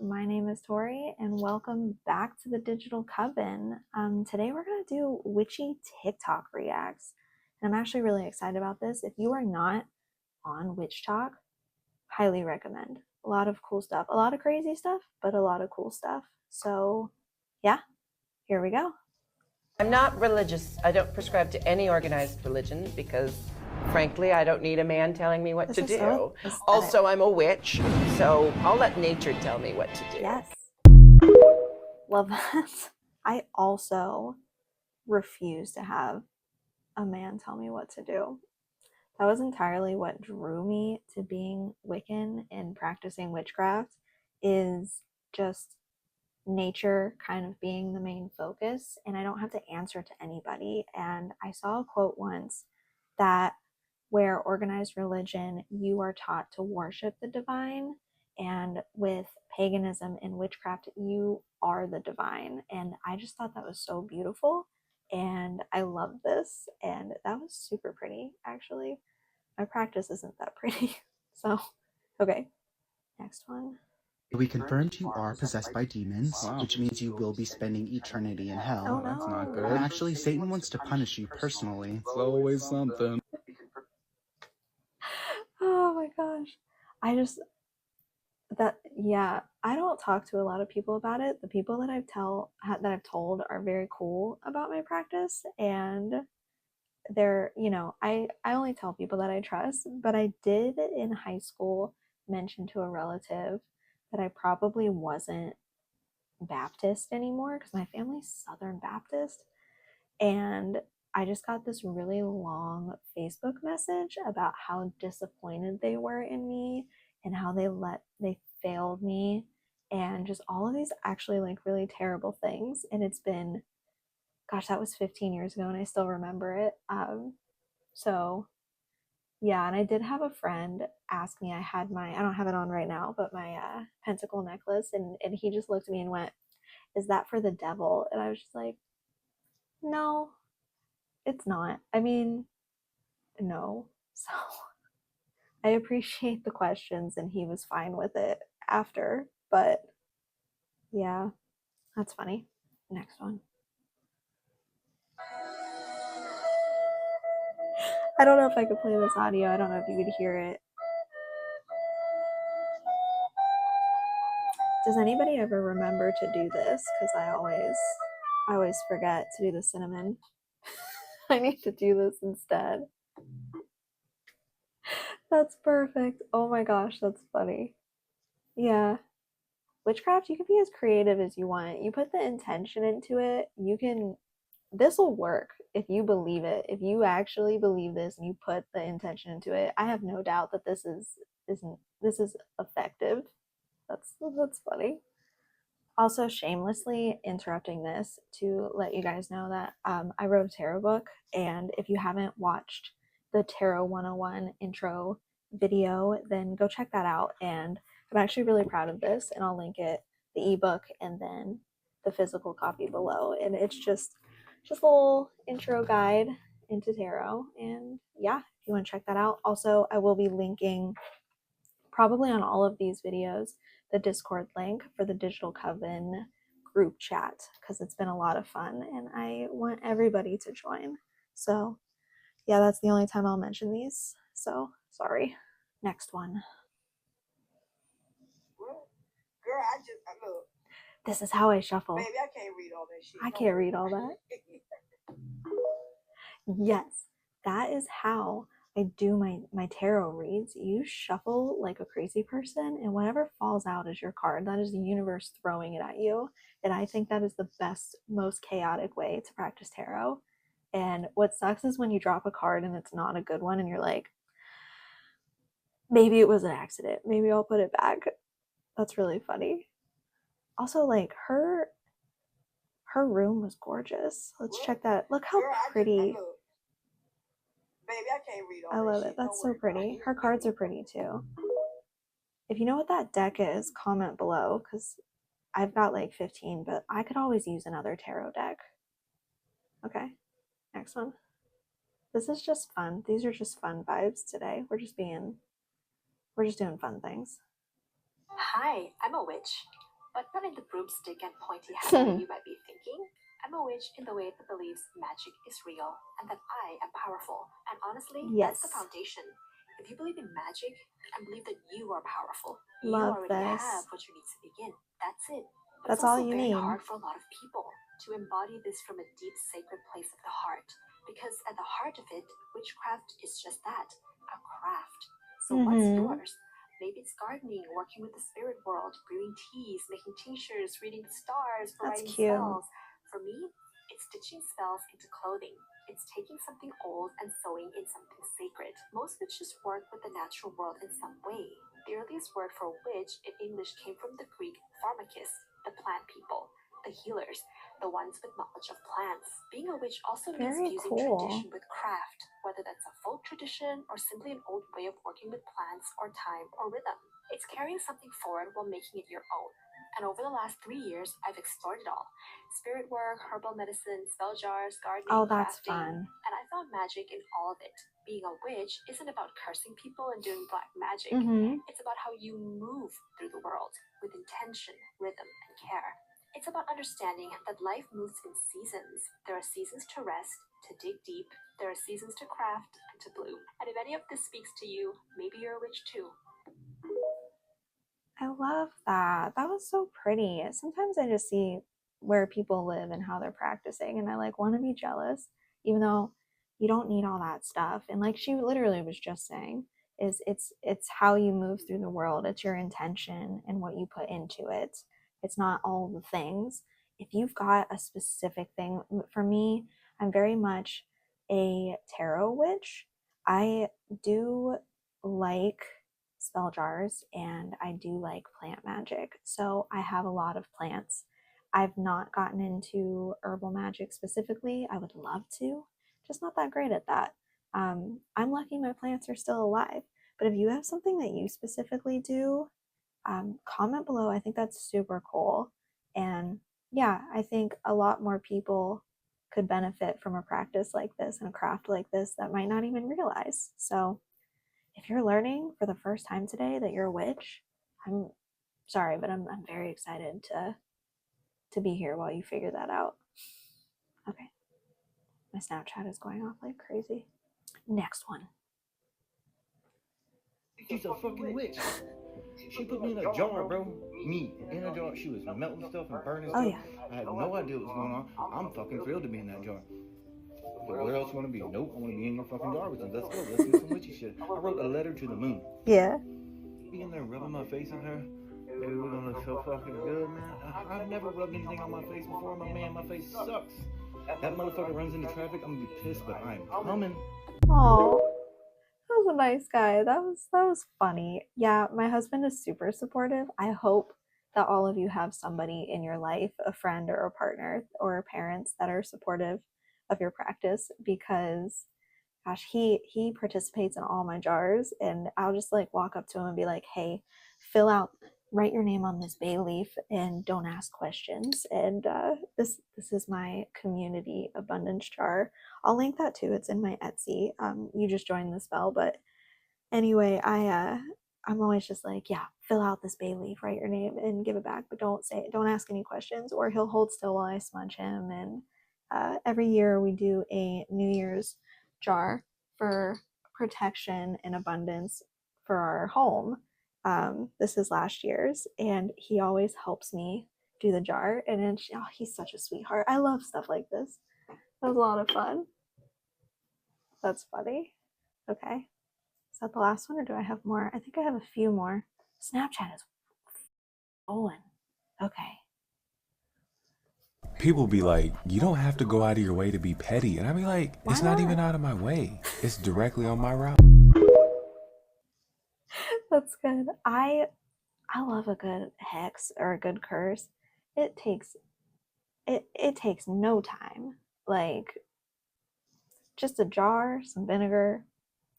My name is Tori, and welcome back to the Digital Coven. Today we're going to do witchy TikTok reacts, and I'm actually really excited about this. If you are not on WitchTok, highly recommend. A lot of cool stuff, a lot of crazy stuff, but a lot of cool stuff. So, yeah, here we go. I'm not religious. I don't prescribe to any organized religion because, frankly, I don't need a man telling me what to do. So aesthetic. Also, I'm a witch, so I'll let nature tell me what to do. Yes. Love that. I also refuse to have a man tell me what to do. That was entirely what drew me to being Wiccan and practicing witchcraft, is just nature kind of being the main focus, and I don't have to answer to anybody. And I saw a quote once that where organized religion, you are taught to worship the divine, and with paganism and witchcraft, you are the divine. And I just thought that was so beautiful, and I love this, and that was super pretty, actually. My practice isn't that pretty. So, okay, next one. We confirmed you are possessed by demons, which means you will be spending eternity in hell. Oh, no. That's not good. And actually, Satan wants to punish you personally. It's always something. Oh my gosh. I don't talk to a lot of people about it. The people that I've told are very cool about my practice, and they're, I only tell people that I trust. But I did in high school mention to a relative that I probably wasn't Baptist anymore because my family's Southern Baptist, and I just got this really long Facebook message about how disappointed they were in me and how they failed me, and just all of these actually like really terrible things. And it's been, gosh, that was 15 years ago, and I still remember it. So yeah, and I did have a friend ask me. I don't have it on right now, but my pentacle necklace, and he just looked at me and went, "Is that for the devil?" And I was just like, "No, it's not. I mean, no." So I appreciate the questions, and he was fine with it after. But yeah, that's funny. Next one. I don't know if I could play this audio. I don't know if you could hear it. Does anybody ever remember to do this? Because I always forget to do the cinnamon. I need to do this instead. That's perfect. Oh my gosh, that's funny. Yeah. Witchcraft, you can be as creative as you want. You put the intention into it, this will work if you believe it. If you actually believe this and you put the intention into it, I have no doubt that this is effective. That's funny. Also, shamelessly interrupting this to let you guys know that I wrote a tarot book, and if you haven't watched the Tarot 101 intro video, then go check that out. And I'm actually really proud of this, and I'll link it, the ebook, and then the physical copy below. And it's just a little intro guide into tarot. And yeah, if you want to check that out. Also, I will be linking probably on all of these videos the Discord link for the Digital Coven group chat, because it's been a lot of fun and I want everybody to join. So yeah, that's the only time I'll mention these. So sorry. Next one. Girl, look. This is how I shuffle. Baby, I can't read all that shit. I can't read all that. Yes, that is how I do my tarot reads. You shuffle like a crazy person, and whatever falls out is your card. That is the universe throwing it at you. And I think that is the best, most chaotic way to practice tarot. And what sucks is when you drop a card and it's not a good one, and you're like, maybe it was an accident. Maybe I'll put it back. That's really funny. Also, like, her room was gorgeous. Let's check that. Look how pretty. Baby, I can't read all I love it. That's so pretty. Her cards are pretty too. If you know what that deck is, comment below, because I've got like 15, but I could always use another tarot deck. Okay, next one. This is just fun. These are just fun vibes today. We're just doing fun things. Hi, I'm a witch. But not in the broomstick and pointy hat way you might be thinking. I'm a witch in the way that believes magic is real and that I am powerful. And honestly, that's the Yes. foundation. If you believe in magic and believe that you are powerful, Love you already this. have what you need to begin. That's it. But That's it's all also you very need. hard for a lot of people to embody this from a deep, sacred place of the heart. Because at the heart of it, witchcraft is just that, a craft. So what's yours? Maybe it's gardening, working with the spirit world, brewing teas, making tinctures, reading the stars, or That's writing cute. spells. For me, it's stitching spells into clothing. It's taking something old and sewing in something sacred. Most witches work with the natural world in some way. The earliest word for witch in English came from the Greek pharmakis, the plant people, the healers, the ones with knowledge of plants. Being a witch also means Very fusing cool. tradition with craft, whether that's a folk tradition or simply an old way of working with plants or time or rhythm. It's carrying something forward while making it your own. And over the last 3 years, I've explored it all. Spirit work, herbal medicine, spell jars, gardening, Oh, that's crafting. fun. And I found magic in all of it. Being a witch isn't about cursing people and doing black magic. It's about how you move through the world with intention, rhythm, and care. It's about understanding that life moves in seasons. There are seasons to rest, to dig deep. There are seasons to craft and to bloom. And if any of this speaks to you, maybe you're a witch too. I love that. That was so pretty. Sometimes I just see where people live and how they're practicing, and I like want to be jealous, even though you don't need all that stuff. And like she literally was just saying, is it's how you move through the world. It's your intention and what you put into it. It's not all the things. If you've got a specific thing, for me, I'm very much a tarot witch. I do like spell jars and I do like plant magic. So I have a lot of plants. I've not gotten into herbal magic specifically. I would love to, just not that great at that. I'm lucky my plants are still alive. But if you have something that you specifically do, comment below. I think that's super cool. And yeah, I think a lot more people could benefit from a practice like this and a craft like this that might not even realize. So if you're learning for the first time today that you're a witch, I'm sorry, but I'm very excited to be here while you figure that out. Okay. My Snapchat is going off like crazy. Next one. She's a fucking witch. She put me in a jar, bro. Me in a jar. She was melting stuff and burning stuff. Oh yeah. I had no idea what was going on. I'm fucking thrilled to be in that jar. But where else you want to be? Nope, I want to be in your fucking jar with you. Let's go. Let's do some witchy shit. I wrote a letter to the moon. Yeah. Be in there rubbing my face on her. Baby, we're gonna look so fucking good, man. I've never rubbed anything on my face before, my man. My face sucks. That motherfucker runs into traffic. I'm gonna be pissed, but I'm coming. Oh, that was a nice guy. That was funny. Yeah, my husband is super supportive. I hope that all of you have somebody in your life, a friend or a partner or parents that are supportive of your practice, because gosh, he participates in all my jars, and I'll just like walk up to him and be like, hey, write your name on this bay leaf and don't ask questions. And this is my community abundance jar. I'll link that too. It's in my Etsy. You just joined the spell, but anyway, I'm always just like, yeah, fill out this bay leaf, write your name, and give it back, but don't ask any questions, or he'll hold still while I smudge him. And every year we do a New Year's jar for protection and abundance for our home. This is last year's, and he always helps me do the jar, and then he's such a sweetheart. I love stuff like this. That was a lot of fun. That's funny. Okay. Is that the last one, or do I have more? I think I have a few more. Snapchat is rolling. Okay. People be like, you don't have to go out of your way to be petty. And I be like, Why it's not not? even out of my way. It's directly on my route. That's good. I love a good hex or a good curse. It takes no time. Like just a jar, some vinegar,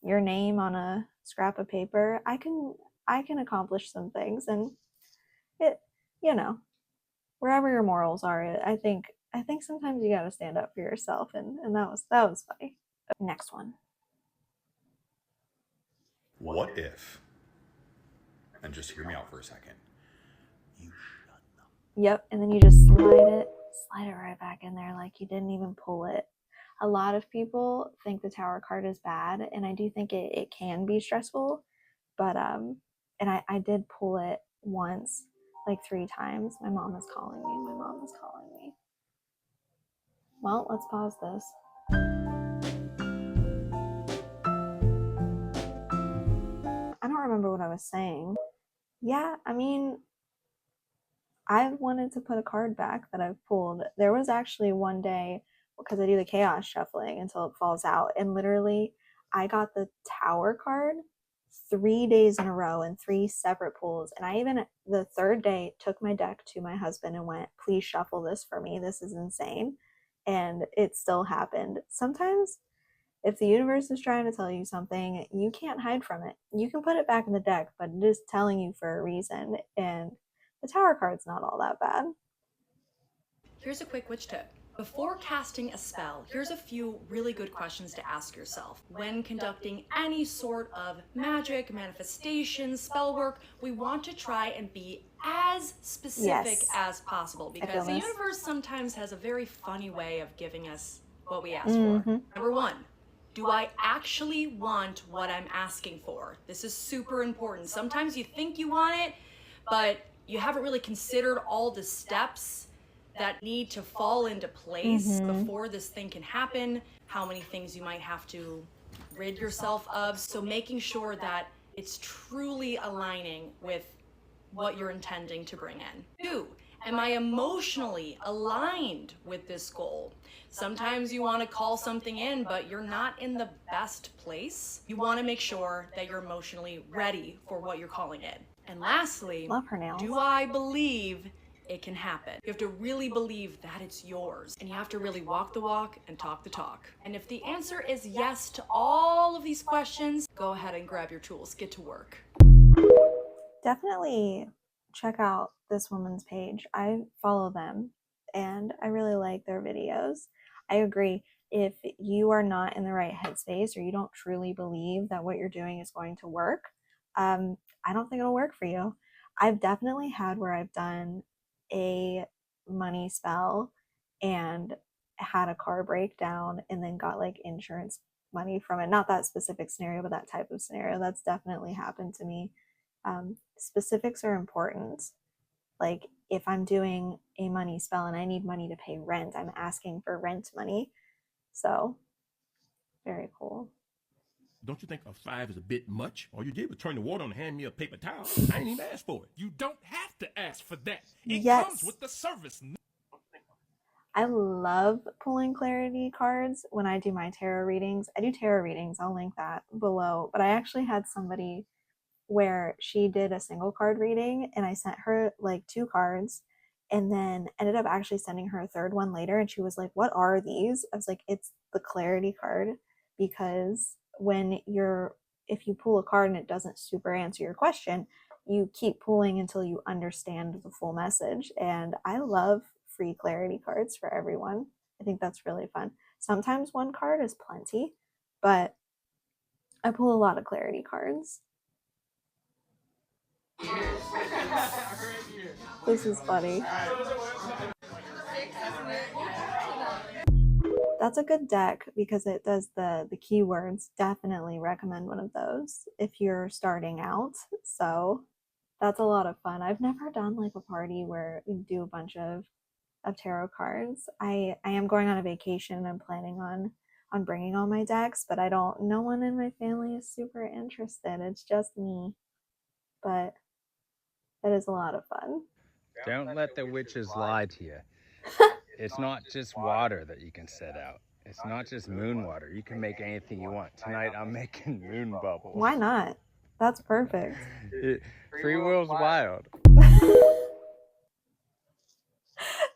your name on a scrap of paper. I can accomplish some things, and it, wherever your morals are, I think sometimes you got to stand up for yourself, and that was funny. Next one. What if, and just hear me out for a second, you shut the Yep, and then you just slide it right back in there like you didn't even pull it. A lot of people think the tower card is bad, and I do think it can be stressful, but and I did pull it once, like 3 times. My mom is calling me. Well, let's pause this. I don't remember what I was saying. Yeah, I mean, I've wanted to put a card back that I've pulled. There was actually one day, because I do the chaos shuffling until it falls out, and literally I got the tower card 3 days in a row in 3 separate pulls. And I even, the third day, took my deck to my husband and went, please shuffle this for me. This is insane. And it still happened. Sometimes if the universe is trying to tell you something, you can't hide from it. You can put it back in the deck, but it is telling you for a reason. And the tower card's not all that bad. Here's a quick witch tip. Before casting a spell, here's a few really good questions to ask yourself. When conducting any sort of magic, manifestation, spell work, we want to try and be as specific as possible, because the universe sometimes has a very funny way of giving us what we ask for. Number one, do I actually want what I'm asking for? This is super important. Sometimes you think you want it, but you haven't really considered all the steps that need to fall into place before this thing can happen, how many things you might have to rid yourself of. So making sure that it's truly aligning with what you're intending to bring in. 2, am I emotionally aligned with this goal? Sometimes you want to call something in, but you're not in the best place. You want to make sure that you're emotionally ready for what you're calling in. And lastly, love her nails. Do I believe it can happen? You have to really believe that it's yours, and you have to really walk the walk and talk the talk. And if the answer is yes to all of these questions, go ahead and grab your tools, get to work. Definitely check out this woman's page. I follow them and I really like their videos. I agree. If you are not in the right headspace or you don't truly believe that what you're doing is going to work, I don't think it'll work for you. I've definitely had where I've done a money spell and had a car breakdown and then got like insurance money from it. Not that specific scenario, but that type of scenario. That's definitely happened to me. Specifics are important. Like if I'm doing a money spell and I need money to pay rent, I'm asking for rent money. So very cool. Don't you think a 5 is a bit much? All you did was turn the water on and hand me a paper towel. I ain't even asked for it. You don't have to ask for that. It Yes. comes with the service. I love pulling clarity cards when I do my tarot readings. I do tarot readings. I'll link that below. But I actually had somebody where she did a single card reading and I sent her like 2 cards and then ended up actually sending her a third one later. And she was like, what are these? I was like, it's the clarity card, because if you pull a card and it doesn't super answer your question, you keep pulling until you understand the full message. And I love free clarity cards for everyone. I think that's really fun. Sometimes one card is plenty, but I pull a lot of clarity cards. This is funny. That's a good deck because it does the keywords. Definitely recommend one of those if you're starting out. So that's a lot of fun. I've never done like a party where we do a bunch of tarot cards. I am going on a vacation and I'm planning on bringing all my decks, but no one in my family is super interested. It's just me. But it is a lot of fun. Don't let the witches lie to you. It's not just water that you can set out. It's not just moon water. You can make anything you want. Tonight I'm making moon bubbles. Why not? That's perfect. Free will's wild.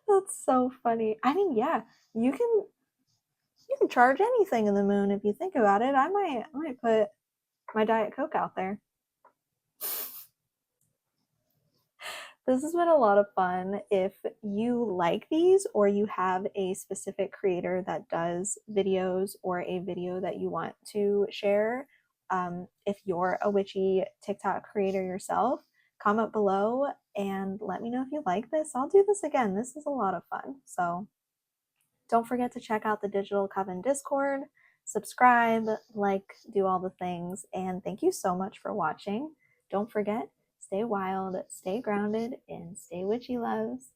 That's so funny. I mean, yeah, you can charge anything in the moon if you think about it. I might put my Diet Coke out there. This has been a lot of fun. If you like these or you have a specific creator that does videos or a video that you want to share, if you're a witchy TikTok creator yourself, comment below and let me know if you like this. I'll do this again. This is a lot of fun. So don't forget to check out the Digital Coven Discord, subscribe, like, do all the things, and thank you so much for watching. Don't forget, stay wild, stay grounded, and stay witchy loves.